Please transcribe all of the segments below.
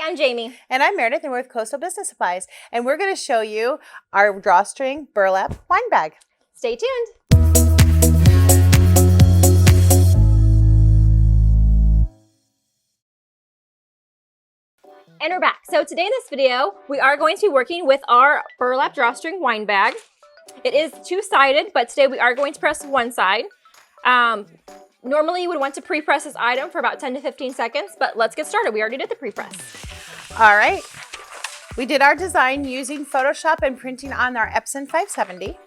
I'm Jamie. And I'm Meredith, and we're with Coastal Business Supplies. And we're going to show you our drawstring burlap wine bag. Stay tuned. And we're back. So today in this video, we are going to be working with our burlap drawstring wine bag. It is two-sided, but today we are going to press one side. Normally you would want to pre-press this item for about 10 to 15 seconds, but let's get started. We already did the pre-press. All right. We did our design using Photoshop and printing on our Epson 570.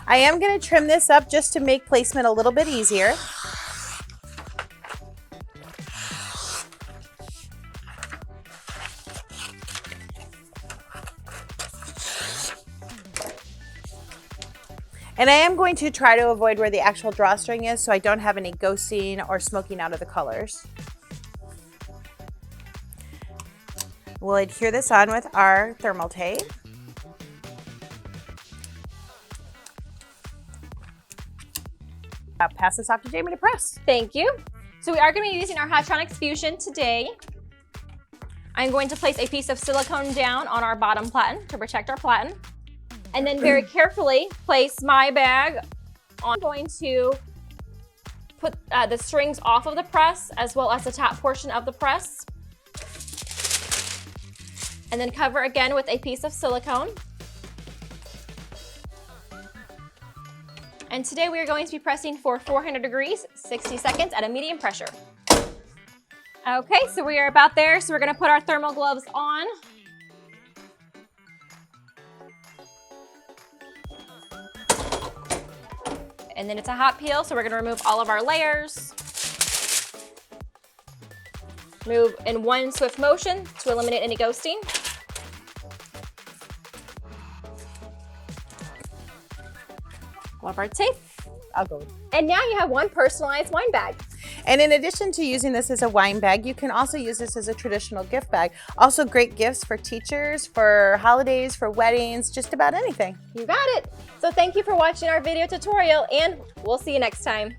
I am going to trim this up just to make placement a little bit easier. And I am going to try to avoid where the actual drawstring is so I don't have any ghosting or smoking out of the colors. We'll adhere this on with our thermal tape. I'll pass this off to Jamie to press. Thank you. So we are going to be using our Hydronics Fusion today. I'm going to place a piece of silicone down on our bottom platen to protect our platen. And then very carefully place my bag on. I'm going to put the strings off of the press as well as the top portion of the press. And then cover again with a piece of silicone. And today we are going to be pressing for 400 degrees, 60 seconds at a medium pressure. Okay, so we are about there. So we're gonna put our thermal gloves on. And then it's a hot peel, so we're gonna remove all of our layers. Move in one swift motion to eliminate any ghosting. Love our tape. I'll go. And now you have one personalized wine bag. And in addition to using this as a wine bag, you can also use this as a traditional gift bag. Also great gifts for teachers, for holidays, for weddings, just about anything. You got it. So thank you for watching our video tutorial, and we'll see you next time.